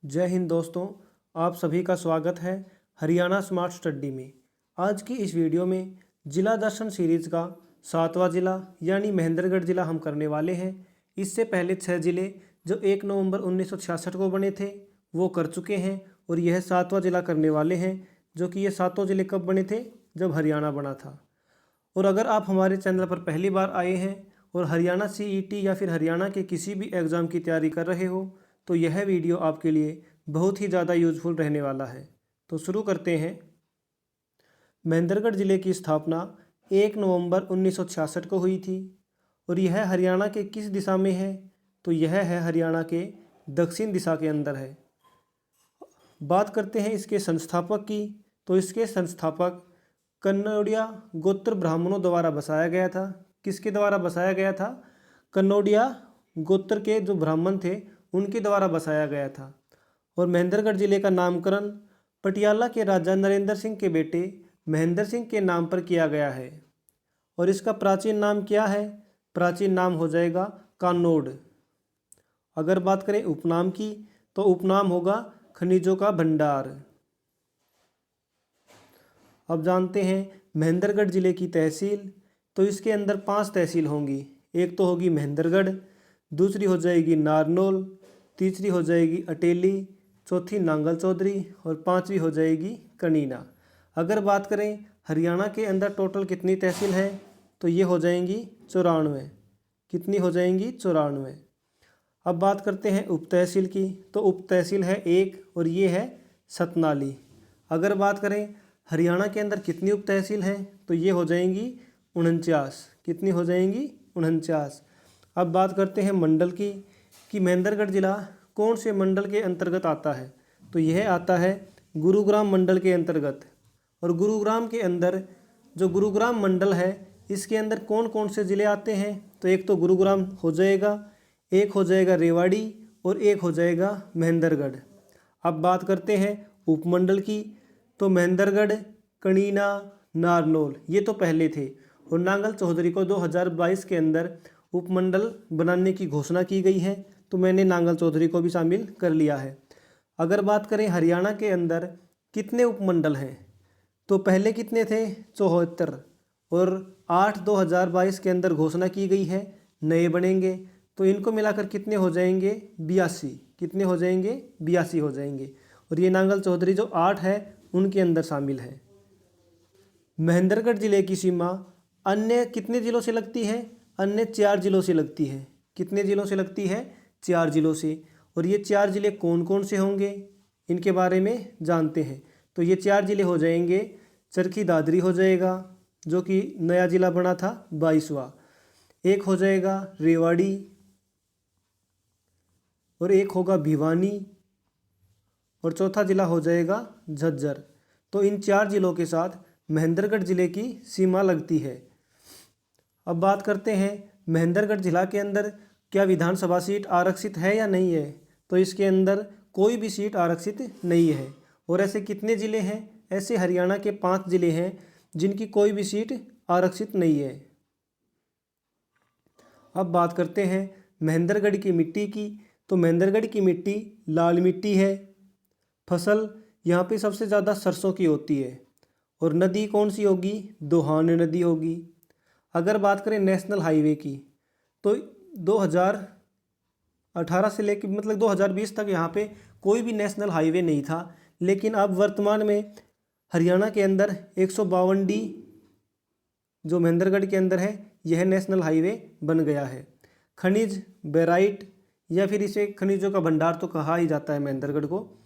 जय हिंद दोस्तों, आप सभी का स्वागत है हरियाणा स्मार्ट स्टडी में। आज की इस वीडियो में जिला दर्शन सीरीज का 7वां जिला यानी महेंद्रगढ़ जिला हम करने वाले हैं। इससे पहले 6 जिले जो 1 नवंबर 1966 को बने थे वो कर चुके हैं और यह 7वां जिला करने वाले हैं, जो कि ये सातों जिले कब बने थे, जब हरियाणा बना था। और अगर आप हमारे चैनल पर पहली बार आए हैं और हरियाणा सीईटी या फिर हरियाणा के किसी भी एग्ज़ाम की तैयारी कर रहे हो तो यह वीडियो आपके लिए बहुत ही ज़्यादा यूजफुल रहने वाला है। तो शुरू करते हैं। महेंद्रगढ़ ज़िले की स्थापना 1 नवंबर 1966 को हुई थी और यह हरियाणा के किस दिशा में है, तो यह है हरियाणा के दक्षिण दिशा के अंदर है। बात करते हैं इसके संस्थापक की, तो इसके संस्थापक कन्नौड़िया गोत्र ब्राह्मणों द्वारा बसाया गया था। किसके द्वारा बसाया गया था? कन्नौड़िया गोत्र के जो ब्राह्मण थे उनके द्वारा बसाया गया था। और महेंद्रगढ़ जिले का नामकरण पटियाला के राजा नरेंद्र सिंह के बेटे महेंद्र सिंह के नाम पर किया गया है। और इसका प्राचीन नाम क्या है? प्राचीन नाम हो जाएगा कानोड। अगर बात करें उपनाम की, तो उपनाम होगा खनिजों का भंडार। अब जानते हैं महेंद्रगढ़ जिले की तहसील। तो इसके अंदर 5 तहसील होंगी। एक तो होगी महेंद्रगढ़, दूसरी हो जाएगी नारनौल, तीसरी हो जाएगी अटेली, चौथी नांगल चौधरी और 5वीं हो जाएगी कनीना। अगर बात करें हरियाणा के अंदर टोटल कितनी तहसील है, तो ये हो जाएंगी 94। कितनी हो जाएंगी? 94। अब बात करते हैं उप तहसील की, तो उप तहसील है एक और ये है सतनाली। अगर बात करें हरियाणा के अंदर कितनी उप तहसील हैं, तो ये हो जाएंगी 49। कितनी हो जाएंगी? 49। अब बात करते हैं मंडल की, कि महेंद्रगढ़ जिला कौन से मंडल के अंतर्गत आता है, तो यह आता है गुरुग्राम मंडल के अंतर्गत। और गुरुग्राम के अंदर जो गुरुग्राम मंडल है इसके अंदर कौन कौन से ज़िले आते हैं, तो एक तो गुरुग्राम हो जाएगा, एक हो जाएगा रेवाड़ी और एक हो जाएगा महेंद्रगढ़। अब बात करते हैं उपमंडल की, तो महेंद्रगढ़, कनीना, नारनौल ये तो पहले थे और नांगल चौधरी को 2022 के अंदर उपमंडल बनाने की घोषणा की गई है, तो मैंने नांगल चौधरी को भी शामिल कर लिया है। अगर बात करें हरियाणा के अंदर कितने उपमंडल हैं, तो पहले कितने थे? 74। और 8/2022 के अंदर घोषणा की गई है नए बनेंगे, तो इनको मिलाकर कितने हो जाएंगे? 82। कितने हो जाएंगे? 82 हो जाएंगे। और ये नांगल चौधरी जो 8 है उनके अंदर शामिल है। महेंद्रगढ़ जिले की सीमा अन्य कितने जिलों से लगती है? अन्य 4 जिलों से लगती है। कितने जिलों से लगती है? 4 जिलों से। और ये 4 जिले कौन कौन से होंगे, इनके बारे में जानते हैं। तो ये 4 जिले हो जाएंगे, चरखी दादरी हो जाएगा जो कि नया जिला बना था 22वां, एक हो जाएगा रेवाड़ी और एक होगा भिवानी और चौथा जिला हो जाएगा झज्जर। तो इन 4 जिलों के साथ महेंद्रगढ़ जिले की सीमा लगती है। अब बात करते हैं महेंद्रगढ़ जिला के अंदर क्या विधानसभा सीट आरक्षित है या नहीं है, तो इसके अंदर कोई भी सीट आरक्षित नहीं है। और ऐसे कितने ज़िले हैं? ऐसे हरियाणा के 5 ज़िले हैं जिनकी कोई भी सीट आरक्षित नहीं है। अब बात करते हैं महेंद्रगढ़ की मिट्टी की, तो महेंद्रगढ़ की मिट्टी लाल मिट्टी है। फसल यहाँ पे सबसे ज़्यादा सरसों की होती है। और नदी कौन सी होगी? दोहान नदी होगी। अगर बात करें नेशनल हाईवे की, तो 2018 से लेकर 2020 तक यहाँ पे कोई भी नेशनल हाईवे नहीं था, लेकिन अब वर्तमान में हरियाणा के अंदर 152D जो महेंद्रगढ़ के अंदर है यह नेशनल हाईवे बन गया है। खनिज बेराइट या फिर इसे खनिजों का भंडार तो कहा ही जाता है महेंद्रगढ़ को।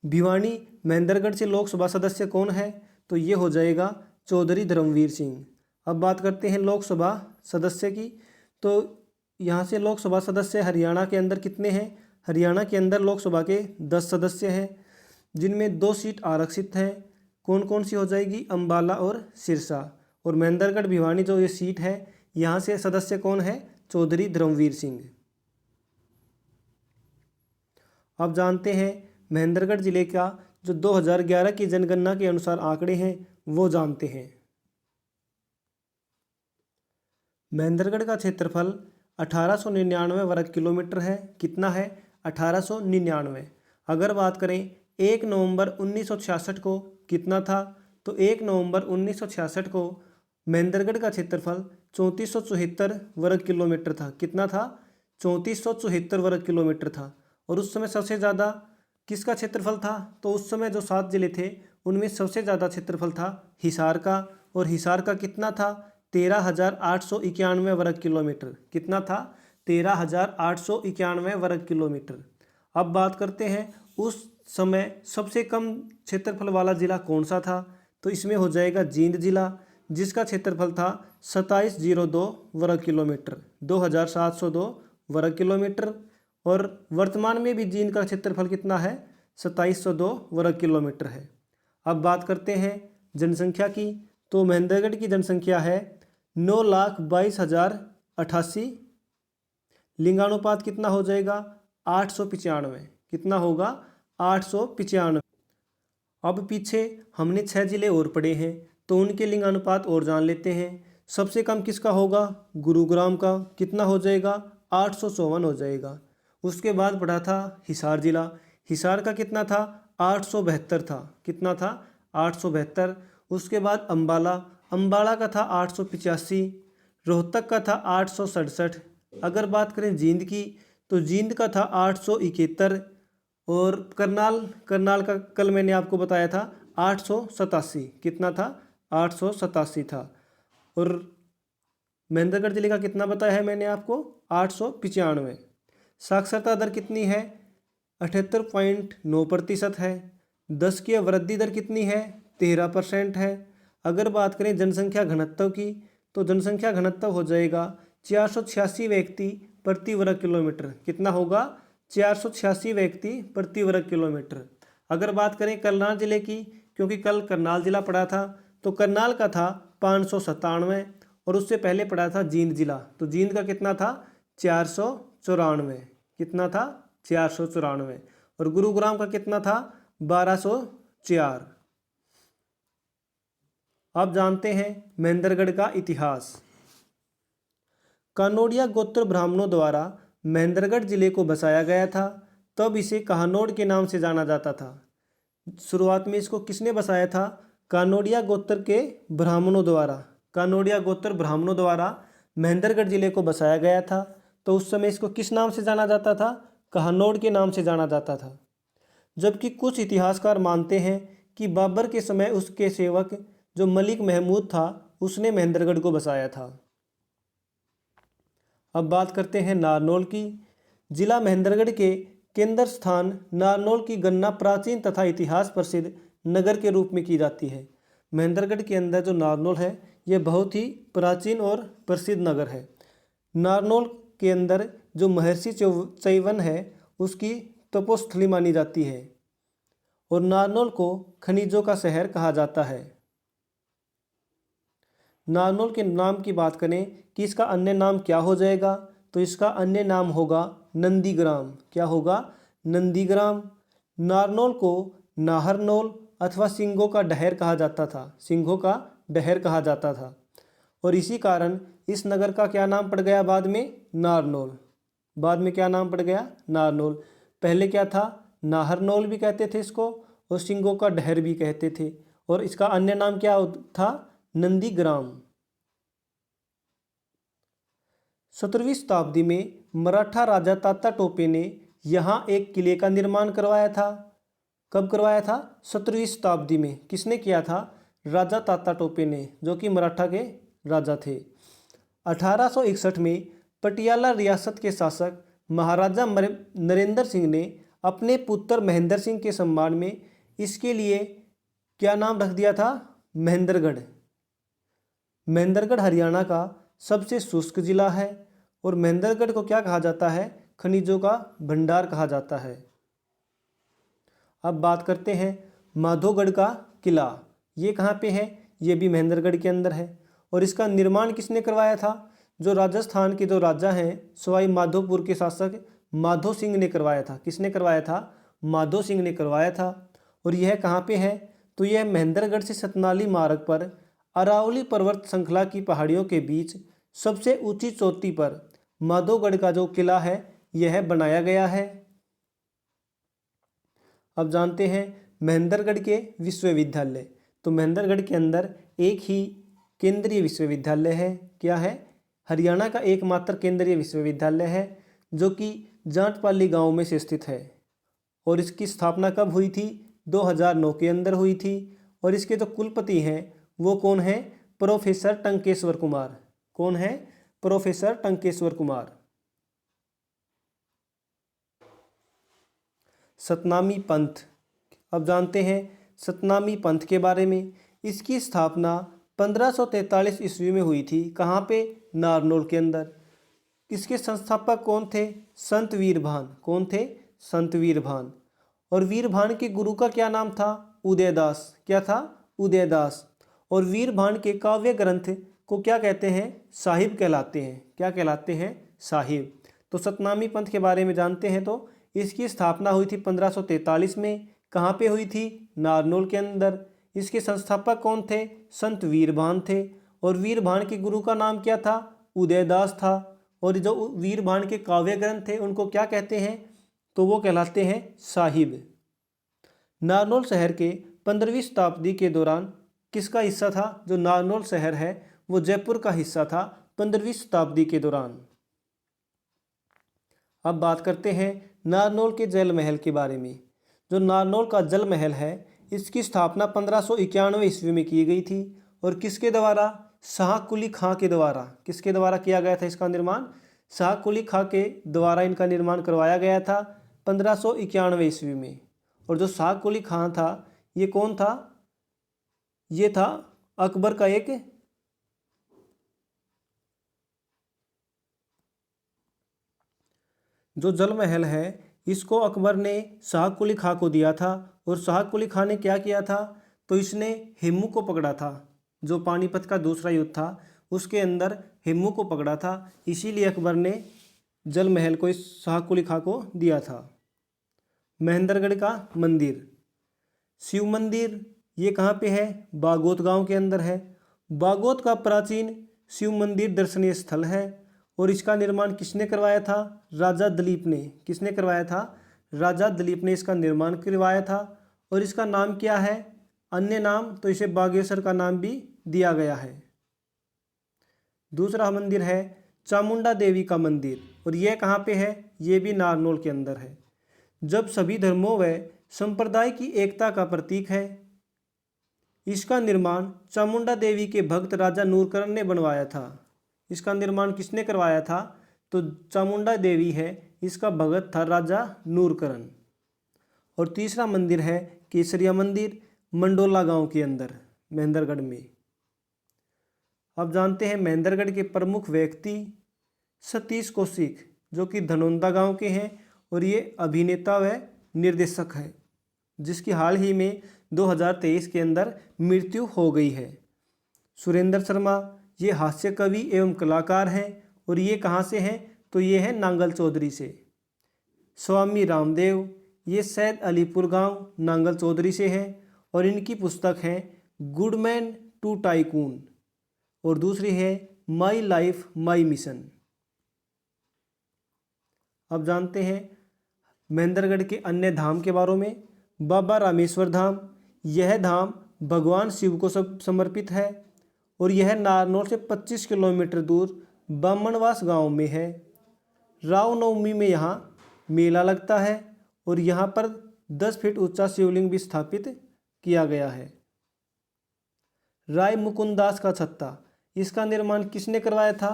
भिवानी महेंद्रगढ़ से लोकसभा सदस्य कौन है, तो ये हो जाएगा चौधरी धर्मवीर सिंह। अब बात करते हैं लोकसभा सदस्य की, तो यहाँ से लोकसभा सदस्य हरियाणा के अंदर कितने हैं? हरियाणा के अंदर लोकसभा के 10 सदस्य हैं जिनमें 2 सीट आरक्षित हैं। कौन कौन सी हो जाएगी? अंबाला और सिरसा। और महेंद्रगढ़ भिवानी जो ये सीट है यहाँ से सदस्य कौन है? चौधरी धर्मवीर सिंह। अब जानते हैं महेंद्रगढ़ जिले का जो 2011 की जनगणना के अनुसार आंकड़े हैं वो जानते हैं। महेंद्रगढ़ का क्षेत्रफल 1899 वर्ग किलोमीटर है। कितना है? 1899। अगर बात करें 1 नवंबर 1966 को कितना था, तो 1 नवंबर 1966 को महेंद्रगढ़ का क्षेत्रफल 3474 वर्ग किलोमीटर था। कितना था? 3474 वर्ग किलोमीटर था। और उस समय सबसे ज़्यादा किसका क्षेत्रफल था? तो उस समय जो 7 जिले थे उनमें सबसे ज़्यादा क्षेत्रफल था हिसार का, और हिसार का कितना था? 13,891 वर्ग किलोमीटर। कितना था? 13,891 वर्ग किलोमीटर। अब बात करते हैं उस समय सबसे कम क्षेत्रफल वाला जिला कौन सा था, तो इसमें हो जाएगा जींद जिला, जिसका क्षेत्रफल था 2702 वर्ग किलोमीटर, 2702 वर्ग किलोमीटर। और वर्तमान में भी जींद का क्षेत्रफल कितना है? 2702 वर्ग किलोमीटर है। अब बात करते हैं जनसंख्या की, तो महेंद्रगढ़ की जनसंख्या है 9,22,088। लिंगानुपात कितना हो जाएगा? 895। कितना होगा? 895। अब पीछे हमने 6 जिले और पढ़े हैं, तो उनके लिंगानुपात और जान लेते हैं। सबसे कम किसका होगा? गुरुग्राम का। कितना हो जाएगा? 854 हो जाएगा। उसके बाद पढ़ा था हिसार जिला, हिसार का कितना था? 872 था। कितना था? 872। उसके बाद अम्बाला, अम्बाला का था 885। रोहतक का था 867। अगर बात करें जींद की, तो जींद का था 871। और करनाल, करनाल का कल मैंने आपको बताया था 887। कितना था? 887 था। और महेंद्रगढ़ जिले का कितना बताया है मैंने आपको? 895। साक्षरता दर कितनी है? 78.9% है। 10 की वृद्धि दर कितनी है? 13% है। अगर बात करें जनसंख्या घनत्व की, तो जनसंख्या घनत्व हो जाएगा 486 व्यक्ति प्रति वर्ग किलोमीटर। कितना होगा? 486 व्यक्ति प्रति वर्ग किलोमीटर। अगर बात करें करनाल जिले की, क्योंकि कल करनाल जिला पड़ा था, तो करनाल का था 597। और उससे पहले पड़ा था जींद जिला, तो जींद का कितना था? 494। कितना था? 494। और गुरुग्राम का कितना था? 1204। अब जानते हैं महेंद्रगढ़ का इतिहास। कानोड़िया गोत्र ब्राह्मणों द्वारा महेंद्रगढ़ जिले को बसाया गया था, तब इसे कहानोड़ के नाम से जाना जाता था। शुरुआत में इसको किसने बसाया था? कानोड़िया गोत्र के ब्राह्मणों द्वारा। कानोड़िया गोत्र ब्राह्मणों द्वारा महेंद्रगढ़ जिले को बसाया गया था, तो उस समय इसको किस नाम से जाना जाता था? कहानोड़ के नाम से जाना जाता था। जबकि कुछ इतिहासकार मानते हैं कि बाबर के समय उसके सेवक जो मलिक महमूद था, उसने महेंद्रगढ़ को बसाया था। अब बात करते हैं नारनौल की। जिला महेंद्रगढ़ के केंद्र स्थान नारनौल की गणना प्राचीन तथा इतिहास प्रसिद्ध नगर के रूप में की जाती है। महेंद्रगढ़ के अंदर जो नारनौल है, यह बहुत ही प्राचीन और प्रसिद्ध नगर है। नारनौल के अंदर जो महर्षि चैवन है, उसकी तपोस्थली मानी जाती है। और नारनौल को खनिजों का शहर कहा जाता है। नारनौल के नाम की बात करें कि इसका अन्य नाम क्या हो जाएगा, तो इसका अन्य नाम होगा नंदीग्राम। क्या होगा? नंदीग्राम। नारनौल को नाहरनौल अथवा सिंघों का डहर कहा जाता था। सिंघों का डहर कहा जाता था। और इसी कारण इस नगर का क्या नाम पड़ गया बाद में? नारनौल। बाद में क्या नाम पड़ गया? नारनौल। पहले क्या था? नाहरनौल भी कहते थे इसको, और सिंघों का डहर भी कहते थे। और इसका अन्य नाम क्या था? नंदीग्राम। 17वीं शताब्दी में मराठा राजा तात्या टोपे ने यहाँ एक किले का निर्माण करवाया था। कब करवाया था? 17वीं शताब्दी में। किसने किया था? राजा तात्या टोपे ने, जो कि मराठा के राजा थे। 1861 में पटियाला रियासत के शासक महाराजा नरेंद्र सिंह ने अपने पुत्र महेंद्र सिंह के सम्मान में इसके लिए क्या नाम रख दिया था? महेंद्रगढ़। महेंद्रगढ़ हरियाणा का सबसे शुष्क जिला है, और महेंद्रगढ़ को क्या कहा जाता है? खनिजों का भंडार कहा जाता है। अब बात करते हैं माधोगढ़ का किला। ये कहाँ पे है? ये भी महेंद्रगढ़ के अंदर है। और इसका निर्माण किसने करवाया था? जो राजस्थान के जो राजा हैं, सवाई माधोपुर के शासक माधो सिंह ने करवाया था। किसने करवाया था? माधो सिंह ने करवाया था। और यह कहाँ पे है? तो यह महेंद्रगढ़ से सतनाली मार्ग पर अरावली पर्वत श्रृंखला की पहाड़ियों के बीच सबसे ऊंची चोटी पर माधोगढ़ का जो किला है, यह बनाया गया है। अब जानते हैं महेंद्रगढ़ के विश्वविद्यालय। तो महेंद्रगढ़ के अंदर एक ही केंद्रीय विश्वविद्यालय है। क्या है? हरियाणा का एकमात्र केंद्रीय विश्वविद्यालय है जो कि जाटपाली गांव में से स्थित है। और इसकी स्थापना कब हुई थी? 2009 के अंदर हुई थी। और इसके जो कुलपति हैं वो कौन है? प्रोफेसर टंकेश्वर कुमार। कौन है? प्रोफेसर टंकेश्वर कुमार। सतनामी पंथ। अब जानते हैं सतनामी पंथ के बारे में। इसकी स्थापना 1543 ईस्वी में हुई थी। कहाँ पे? नारनौल के अंदर। इसके संस्थापक कौन थे? संत वीरभान। कौन थे? संत वीरभान। और वीरभान के गुरु का क्या नाम था? उदयदास। क्या था? उदयदास। और वीरभान के काव्य ग्रंथ को क्या कहते हैं? साहिब कहलाते हैं। क्या कहलाते हैं? साहिब। तो सतनामी पंथ के बारे में जानते हैं। तो इसकी स्थापना हुई थी 1543 में। कहाँ पे हुई थी? नारनौल के अंदर। इसके संस्थापक कौन थे? संत वीरभान थे। और वीरभान के गुरु का नाम क्या था? उदयदास था। और जो वीरभान के काव्य ग्रंथ थे उनको क्या कहते हैं? तो वो कहलाते हैं साहिब। नारनौल शहर के 15वीं शताब्दी के दौरान किसका हिस्सा था? जो नारनौल शहर है वो जयपुर का हिस्सा था 15वीं शताब्दी के दौरान। अब बात करते हैं नारनौल के जल महल के बारे में। जो नारनौल का जल महल है इसकी स्थापना 1591 ईस्वी में की गई थी। और किसके द्वारा? शाह कुली खां के द्वारा। किसके द्वारा किया गया था इसका निर्माण? शाह कुली खां के द्वारा इनका निर्माण करवाया गया था 1591 ईस्वी में। और जो शाह कुली खां था ये कौन था? ये था अकबर का एक जो जल महल है इसको अकबर ने शाह कुली खां को दिया था। और शाह कुली खां ने क्या किया था? तो इसने हिम्मू को पकड़ा था। जो पानीपत का दूसरा युद्ध था उसके अंदर हिम्मू को पकड़ा था। इसीलिए अकबर ने जल महल को इस शाह कुली खां को दिया था। महेंद्रगढ़ का मंदिर, शिव मंदिर, ये कहाँ पे है? बागोत गांव के अंदर है। बागोत का प्राचीन शिव मंदिर दर्शनीय स्थल है। और इसका निर्माण किसने करवाया था? राजा दिलीप ने। किसने करवाया था? राजा दिलीप ने इसका निर्माण करवाया था। और इसका नाम क्या है? अन्य नाम तो इसे बागेश्वर का नाम भी दिया गया है। दूसरा मंदिर है चामुंडा देवी का मंदिर। और यह कहाँ पे है? ये भी नारनौल के अंदर है। जब सभी धर्मों व संप्रदाय की एकता का प्रतीक है। इसका निर्माण चामुंडा देवी के भक्त राजा नूरकरण ने बनवाया था। इसका निर्माण किसने करवाया था? तो चामुंडा देवी है इसका भगत था राजा नूरकरण। और तीसरा मंदिर है केसरिया मंदिर, मंडोला गांव के अंदर महेंद्रगढ़ में। अब जानते हैं महेंद्रगढ़ के प्रमुख व्यक्ति सतीश कौशिक जो कि धनौंदा गांव के हैं। और ये अभिनेता व निर्देशक है जिसकी हाल ही में 2023 के अंदर मृत्यु हो गई है। सुरेंद्र शर्मा ये हास्य कवि एवं कलाकार हैं। और ये कहाँ से हैं? तो ये है नांगल चौधरी से। स्वामी रामदेव ये सैद अलीपुर गांव नांगल चौधरी से हैं। और इनकी पुस्तक है गुड मैन टू टाइकून। और दूसरी है माई लाइफ माई मिशन। अब जानते हैं महेंद्रगढ़ के अन्य धाम के बारे में। बाबा रामेश्वर धाम, यह धाम भगवान शिव को समर्पित है। और यह नारनौल से 25 किलोमीटर दूर बामणवास गांव में है। रामनवमी में यहाँ मेला लगता है। और यहाँ पर 10 फीट ऊंचा शिवलिंग भी स्थापित किया गया है। राय मुकुंदास का छत्ता, इसका निर्माण किसने करवाया था?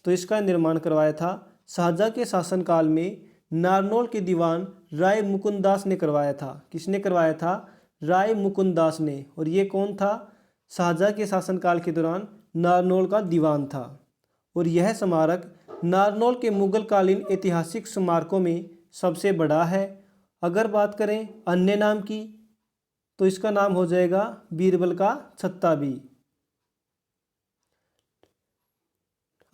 तो इसका निर्माण करवाया था शाहजहाँ के शासनकाल में नारनौल के दीवान राय मुकुंदास ने करवाया था। किसने करवाया था? राय मुकुंदास ने। और ये कौन था? शाहजहाँ के शासनकाल के दौरान नारनौल का दीवान था। और यह स्मारक नारनौल के मुगल कालीन ऐतिहासिक स्मारकों में सबसे बड़ा है। अगर बात करें अन्य नाम की तो इसका नाम हो जाएगा बीरबल का छत्ता भी।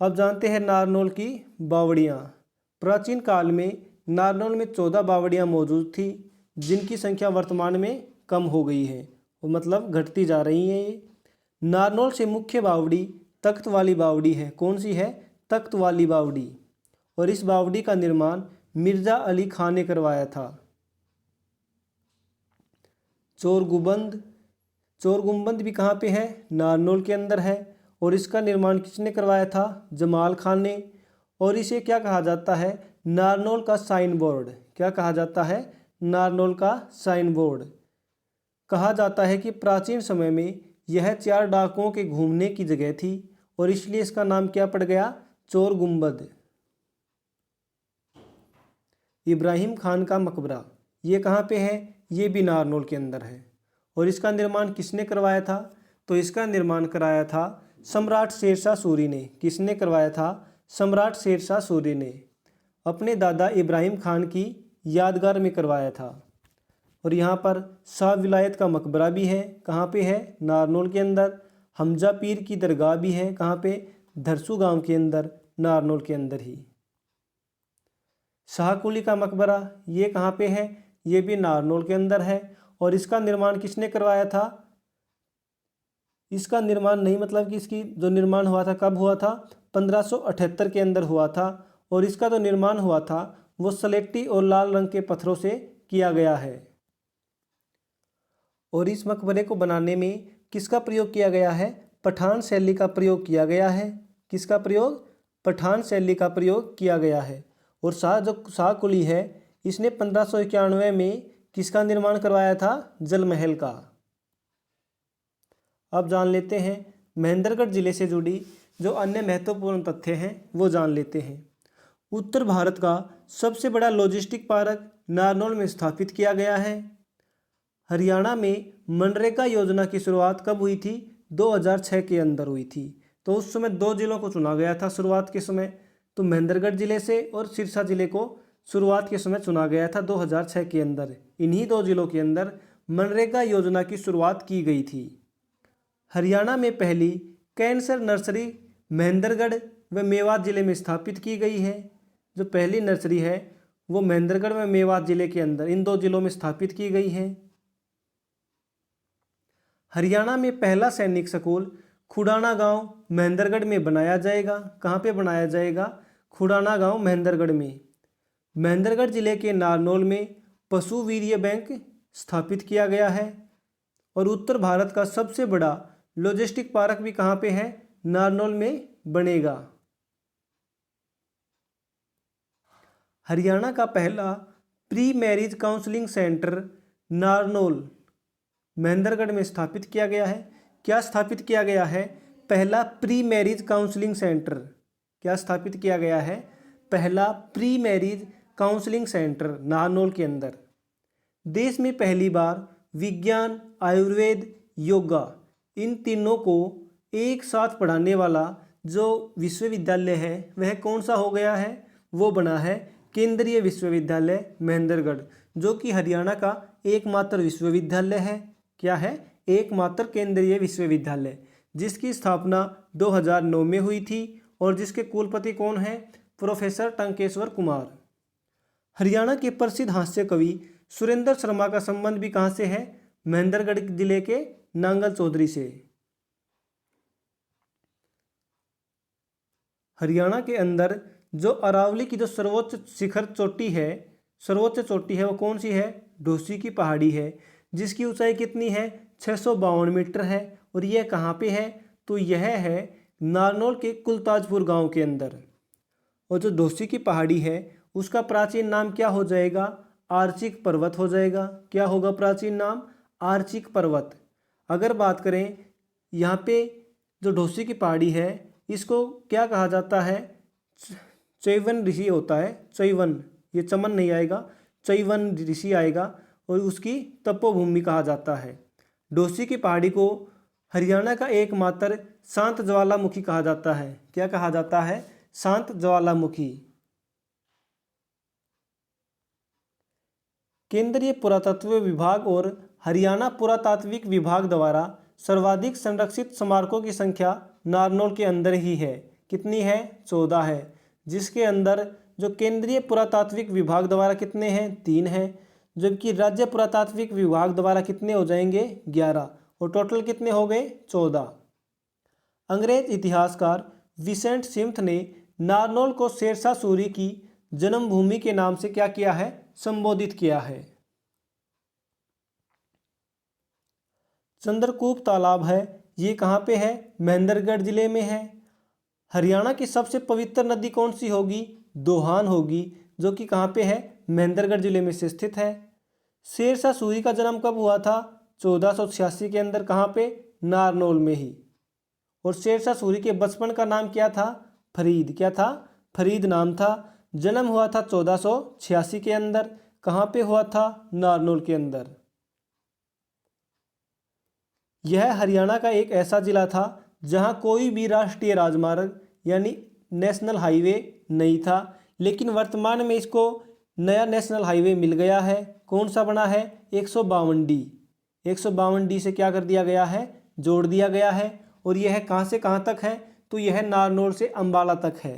अब जानते हैं नारनौल की बावड़ियाँ। प्राचीन काल में नारनौल में 14 बावड़ियाँ मौजूद थी जिनकी संख्या वर्तमान में कम हो गई है। वो मतलब घटती जा रही हैं ये। नारनौल से मुख्य बावड़ी तख्त वाली बावड़ी है। कौन सी है? तख्त वाली बावड़ी। और इस बावड़ी का निर्माण मिर्जा अली खां ने करवाया था। चोर गुंबद भी कहाँ पे है? नारनौल के अंदर है। और इसका निर्माण किसने करवाया था? जमाल खान ने। और इसे क्या कहा जाता है? नारनौल का साइन बोर्ड। क्या कहा जाता है? नारनौल का साइन बोर्ड। कहा जाता है कि प्राचीन समय में यह 4 डाकुओं के घूमने की जगह थी और इसलिए इसका नाम क्या पड़ गया? चोर गुंबद। इब्राहिम खान का मकबरा ये कहाँ पे है? ये भी नारनौल के अंदर है। और इसका निर्माण किसने करवाया था? तो इसका निर्माण कराया था सम्राट शेरशाह सूरी ने। किसने करवाया था? सम्राट शेरशाह सूरी ने अपने दादा इब्राहिम खान की यादगार में करवाया था। और यहाँ पर शाह विलायत का मकबरा भी है। कहाँ पे है? नारनौल के अंदर। हमजा पीर की दरगाह भी है। कहाँ पे? धरसू गांव के अंदर, नारनौल के अंदर ही। शाहकुली का मकबरा ये कहाँ पे है? ये भी नारनौल के अंदर है। और इसका निर्माण किसने करवाया था? इसका निर्माण नहीं, मतलब कि इसकी जो निर्माण हुआ था कब हुआ था? 1578 के अंदर हुआ था। और इसका जो निर्माण हुआ था वो सलेटी और लाल रंग के पत्थरों से किया गया है। और इस मकबरे को बनाने में किसका प्रयोग किया गया है? पठान शैली का प्रयोग किया गया है। किसका प्रयोग? पठान शैली का प्रयोग किया गया है। और शाहकुली है इसने 1591 में किसका निर्माण करवाया था? जल महल का। अब जान लेते हैं महेंद्रगढ़ जिले से जुड़ी जो अन्य महत्वपूर्ण तथ्य हैं वो जान लेते हैं। उत्तर भारत का सबसे बड़ा लॉजिस्टिक पार्क नारनौल में स्थापित किया गया है। हरियाणा में मनरेगा योजना की शुरुआत कब हुई थी? 2006 के अंदर हुई थी। तो उस समय 2 जिलों को चुना गया था शुरुआत के समय, तो महेंद्रगढ़ जिले से और सिरसा जिले को शुरुआत के समय चुना गया था 2006 के अंदर। इन्हीं 2 जिलों के अंदर मनरेगा योजना की शुरुआत की गई थी। हरियाणा में पहली कैंसर नर्सरी महेंद्रगढ़ व मेवात जिले में स्थापित की गई है। जो पहली नर्सरी है वो महेंद्रगढ़ व मेवात जिले के अंदर, इन 2 जिलों में स्थापित की गई है। हरियाणा में पहला सैनिक स्कूल खुडाना गांव महेंद्रगढ़ में बनाया जाएगा। कहाँ पे बनाया जाएगा? खुडाना गांव महेंद्रगढ़ में। महेंद्रगढ़ जिले के नारनौल में पशु वीर्य बैंक स्थापित किया गया है। और उत्तर भारत का सबसे बड़ा लॉजिस्टिक पार्क भी कहाँ पे है? नारनौल में बनेगा। हरियाणा का पहला pre marriage counselling centre Narnaul Mahendragarh में स्थापित किया गया है। क्या स्थापित किया गया है? पहला प्री मैरिज काउंसलिंग सेंटर। क्या स्थापित किया गया है? पहला pre marriage counselling centre Narnaul के अंदर। देश में पहली बार विज्ञान, आयुर्वेद, योगा इन तीनों को एक साथ पढ़ाने वाला जो विश्वविद्यालय है वह कौन सा हो गया है? वो बना है केंद्रीय विश्वविद्यालय महेंद्रगढ़, जो कि हरियाणा का एकमात्र विश्वविद्यालय है। क्या है? एकमात्र केंद्रीय विश्वविद्यालय, जिसकी स्थापना 2009 में हुई थी और जिसके कुलपति कौन है? प्रोफेसर टंकेश्वर कुमार। हरियाणा के प्रसिद्ध हास्य कवि सुरेंद्र शर्मा का संबंध भी कहाँ से है? महेंद्रगढ़ जिले के नांगल चौधरी से। हरियाणा के अंदर जो अरावली की जो सर्वोच्च चोटी है वो कौन सी है? ढोसी की पहाड़ी है, जिसकी ऊंचाई कितनी है? 652 मीटर है। और यह कहाँ पे है? तो यह है नारनौल के कुलताजपुर गांव के अंदर। और जो ढोसी की पहाड़ी है उसका प्राचीन नाम क्या हो जाएगा? आर्चिक पर्वत हो जाएगा। क्या होगा प्राचीन नाम? आर्चिक पर्वत। अगर बात करें यहाँ पे जो ढोसी की पहाड़ी है इसको क्या कहा जाता है? चैवन ऋषि होता है, चैवन, ये चमन नहीं आएगा, चैवन ऋषि आएगा और उसकी तपोभूमि कहा जाता है। ढोसी की पहाड़ी को हरियाणा का एकमात्र शांत ज्वालामुखी कहा जाता है। क्या कहा जाता है? शांत ज्वालामुखी। केंद्रीय पुरातत्व विभाग और हरियाणा पुरातात्विक विभाग द्वारा सर्वाधिक संरक्षित स्मारकों की संख्या नारनौल के अंदर ही है। कितनी है? 14 है। जिसके अंदर जो केंद्रीय पुरातात्विक विभाग द्वारा कितने हैं? 3 हैं। जबकि राज्य पुरातात्विक विभाग द्वारा कितने हो जाएंगे? 11। और टोटल कितने हो गए? 14। अंग्रेज इतिहासकार विसेंट स्मिथ ने नारनौल को शेरशाह सूरी की जन्मभूमि के नाम से क्या किया है? संबोधित किया है। चंद्रकूप तालाब है, ये कहाँ पे है? महेंद्रगढ़ जिले में है। हरियाणा की सबसे पवित्र नदी कौन सी होगी? दोहान होगी, जो कि कहाँ पे है? महेंद्रगढ़ जिले में से स्थित है। शेरशाह सूरी का जन्म कब हुआ था? 1486 के अंदर। कहाँ पे? नारनौल में ही। और शेरशाह सूरी के बचपन का नाम क्या था? फरीद। क्या था? फरीद नाम था। जन्म हुआ था 1486 के अंदर। कहाँ पे हुआ था? नारनौल के अंदर। यह हरियाणा का एक ऐसा जिला था जहां कोई भी राष्ट्रीय राजमार्ग यानी नेशनल हाईवे नहीं था, लेकिन वर्तमान में इसको नया नेशनल हाईवे मिल गया है। कौन सा बना है? 152D। 152D से क्या कर दिया गया है? जोड़ दिया गया है। और यह कहाँ से कहाँ तक है? तो यह नारनौल से अंबाला तक है।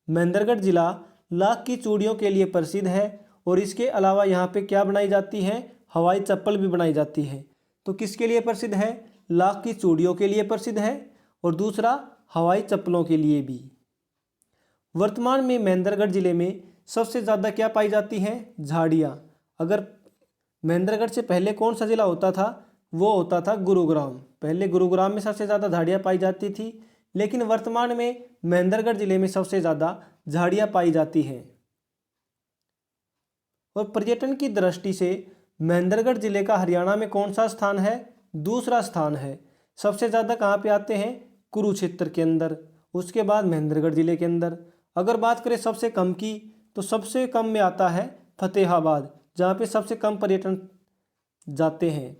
महेंद्रगढ़ जिला लाख की चूड़ियों के लिए प्रसिद्ध है और इसके अलावा यहाँ पे क्या बनाई जाती है? हवाई चप्पल भी बनाई जाती है। तो किसके लिए प्रसिद्ध है? लाख की चूड़ियों के लिए प्रसिद्ध है और दूसरा हवाई चप्पलों के लिए भी। वर्तमान में महेंद्रगढ़ जिले में सबसे ज़्यादा क्या पाई जाती हैं? झाड़ियाँ। अगर महेंद्रगढ़ से पहले कौन सा जिला होता था? वो होता था गुरुग्राम। पहले गुरुग्राम में सबसे ज़्यादा झाड़ियाँ पाई जाती थी, लेकिन वर्तमान में महेंद्रगढ़ जिले में सबसे ज़्यादा झाड़ियाँ पाई जाती हैं। और पर्यटन की दृष्टि से महेंद्रगढ़ जिले का हरियाणा में कौन सा स्थान है? दूसरा स्थान है। सबसे ज़्यादा कहाँ पे आते हैं? कुरुक्षेत्र के अंदर, उसके बाद महेंद्रगढ़ जिले के अंदर। अगर बात करें सबसे कम की, तो सबसे कम में आता है फतेहाबाद, जहाँ पे सबसे कम पर्यटन जाते हैं।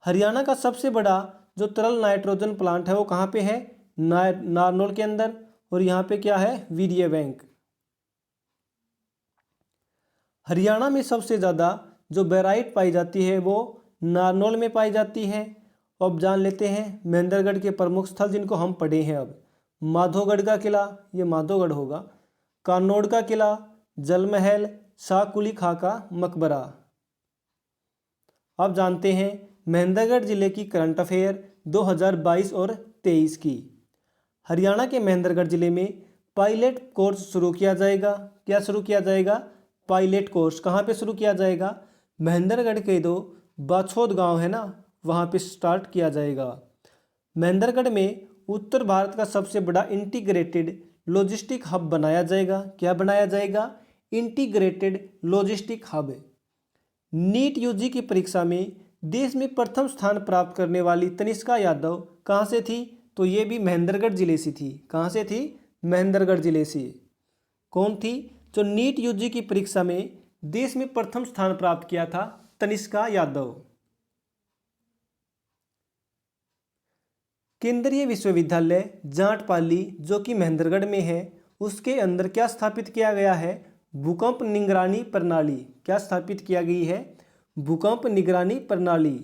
हरियाणा का सबसे बड़ा जो तरल नाइट्रोजन प्लांट है वो कहाँ पे है? नारनौल के अंदर। और यहाँ पे क्या है? वीर्य बैंक। हरियाणा में सबसे ज़्यादा जो बेराइट पाई जाती है वो नारनौल में पाई जाती है। अब जान लेते हैं महेंद्रगढ़ के प्रमुख स्थल जिनको हम पढ़े हैं। अब माधोगढ़ का किला, ये माधोगढ़ होगा। कानोड़ का किला, जल महल, शाह कुली खां का मकबरा। अब जानते हैं महेंद्रगढ़ जिले की करंट अफेयर 2022 और 23 की। हरियाणा के महेंद्रगढ़ जिले में पायलट कोर्स शुरू किया जाएगा। क्या शुरू किया जाएगा? Pilot course. कहाँ पे शुरू किया जाएगा? महेंद्रगढ़ के दो बाछोद गांव है ना, वहाँ पे स्टार्ट किया जाएगा। महेंद्रगढ़ में उत्तर भारत का सबसे बड़ा इंटीग्रेटेड लॉजिस्टिक हब बनाया जाएगा। क्या बनाया जाएगा? Integrated logistic hub. NEET UG की परीक्षा में देश में प्रथम स्थान प्राप्त करने वाली तनिष्का यादव कहाँ से थी? तो ये भी महेंद्रगढ़ जिले से थी। कहाँ से थी? महेंद्रगढ़ जिले से। कौन थी? जो नीट यूजी की परीक्षा में देश में प्रथम स्थान प्राप्त किया था, तनिष्का यादव। केंद्रीय विश्वविद्यालय जाटपाली जो कि महेंद्रगढ़ में है, उसके अंदर क्या स्थापित किया गया है? भूकंप निगरानी प्रणाली। क्या स्थापित किया गई है? भूकंप निगरानी प्रणाली।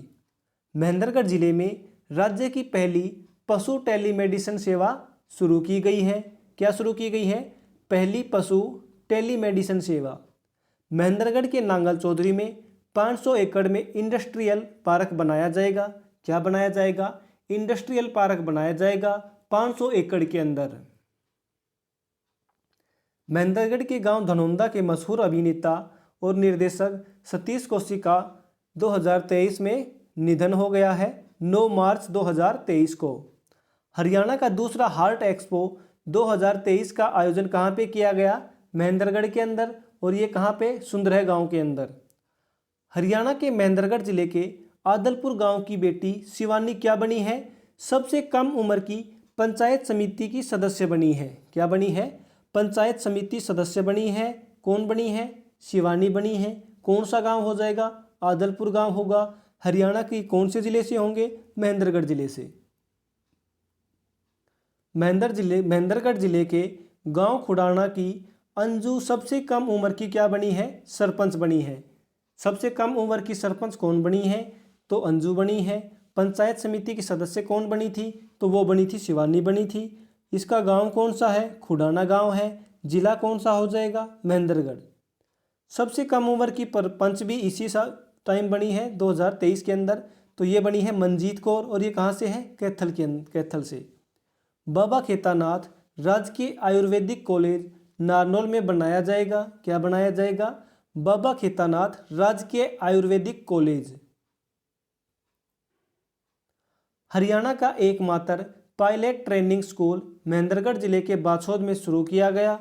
महेंद्रगढ़ जिले में राज्य की पहली पशु टेलीमेडिसिन सेवा शुरू की गई है। क्या शुरू की गई है? पहली पशु टेलीमेडिसिन सेवा। महेंद्रगढ़ के नांगल चौधरी में 500 एकड़ में इंडस्ट्रियल पार्क बनाया जाएगा। क्या बनाया जाएगा? इंडस्ट्रियल पार्क बनाया जाएगा 500 एकड़ के अंदर। महेंद्रगढ़ के गांव धनौंदा के मशहूर अभिनेता और निर्देशक सतीश कौशिक का 2023 में निधन हो गया है, 9 मार्च 2023 को। हरियाणा का दूसरा हार्ट एक्सपो 2023 का आयोजन कहाँ पे किया गया? महेंद्रगढ़ के अंदर। और ये कहाँ पे? सुंदरह गांव के अंदर। हरियाणा के महेंद्रगढ़ जिले के आदलपुर गांव की बेटी शिवानी क्या बनी है? सबसे कम उम्र की पंचायत समिति की सदस्य बनी है। क्या बनी है? पंचायत समिति सदस्य बनी है। कौन बनी है? शिवानी बनी है। कौन सा गांव हो जाएगा? आदलपुर गांव होगा। हरियाणा की कौन से जिले से होंगे? महेंद्रगढ़ जिले से। महेंद्रगढ़ जिले के गांव खुडाना की अंजू सबसे कम उम्र की क्या बनी है? सरपंच बनी है। सबसे कम उम्र की सरपंच कौन बनी है? तो अंजू बनी है। पंचायत समिति की सदस्य कौन बनी थी? तो वो बनी थी शिवानी बनी थी। इसका गांव कौन सा है? खुडाना गांव है। जिला कौन सा हो जाएगा? महेंद्रगढ़। सबसे कम उम्र की पंच भी इसी टाइम बनी है 2023 के अंदर, तो ये बनी है मनजीत कौर। और ये कहाँ से है? कैथल से। बाबा खेतानाथ राजकीय आयुर्वेदिक कॉलेज नारनौल में बनाया जाएगा। क्या बनाया जाएगा? बाबा खेतानाथ राजकीय आयुर्वेदिक कॉलेज। हरियाणा का एकमात्र पायलट ट्रेनिंग स्कूल महेंद्रगढ़ जिले के बाछौद में शुरू किया गया।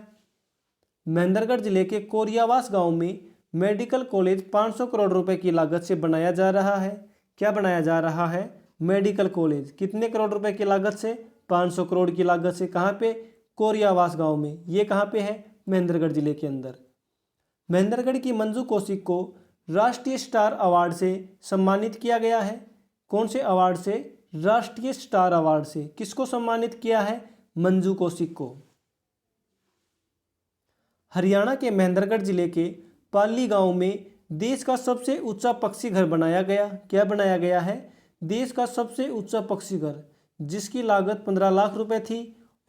महेंद्रगढ़ जिले के कोरियावास गांव में मेडिकल कॉलेज 500 करोड़ रुपए की लागत से बनाया जा रहा है। क्या बनाया जा रहा है? Medical college. कितने करोड़ रुपए की लागत से? 500 करोड़ की लागत से। कहाँ पे? कोरियावास गांव में। ये कहाँ पे है? महेंद्रगढ़ जिले के अंदर। महेंद्रगढ़ की मंजू कौशिक को राष्ट्रीय स्टार अवार्ड से सम्मानित किया गया है। कौन से अवार्ड से? राष्ट्रीय स्टार अवार्ड से। किसको सम्मानित किया है? मंजू कौशिक को। हरियाणा के महेंद्रगढ़ जिले के पाली गांव में देश का सबसे ऊंचा पक्षी घर बनाया गया। क्या बनाया गया है? देश का सबसे ऊंचा पक्षी घर, जिसकी लागत 15 लाख रुपए थी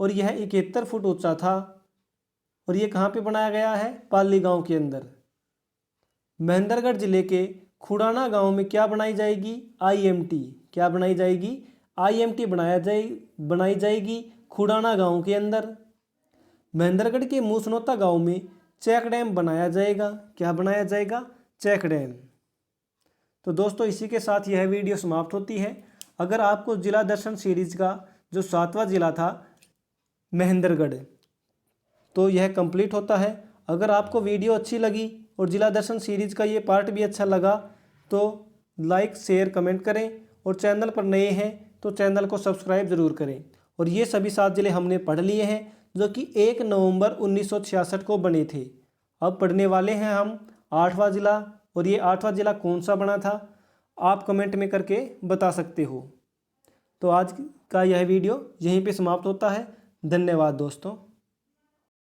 और यह 71 फुट ऊंचा था। और यह कहाँ पे बनाया गया है? पाली गांव के अंदर। महेंद्रगढ़ जिले के खुड़ाना गांव में क्या बनाई जाएगी? IMT। क्या बनाई जाएगी? IMT बनाई जाएगी खुड़ाना गांव के अंदर। महेंद्रगढ़ के मूसनोता गांव में चेक डैम बनाया जाएगा। क्या बनाया जाएगा? Check dam. तो दोस्तों, इसी के साथ यह वीडियो समाप्त होती है। अगर आपको जिला दर्शन सीरीज का जो 7वां जिला था महेंद्रगढ़, तो यह कंप्लीट होता है। अगर आपको वीडियो अच्छी लगी और जिला दर्शन सीरीज का ये पार्ट भी अच्छा लगा तो लाइक, शेयर, कमेंट करें और चैनल पर नए हैं तो चैनल को सब्सक्राइब ज़रूर करें। और ये सभी 7 जिले हमने पढ़ लिए हैं जो कि 1 नवंबर 1966 को बने थे। अब पढ़ने वाले हैं हम 8वां जिला। और ये 8वां जिला कौन सा बना था आप कमेंट में करके बता सकते हो। तो आज का यह वीडियो यहीं पे समाप्त होता है। धन्यवाद दोस्तों।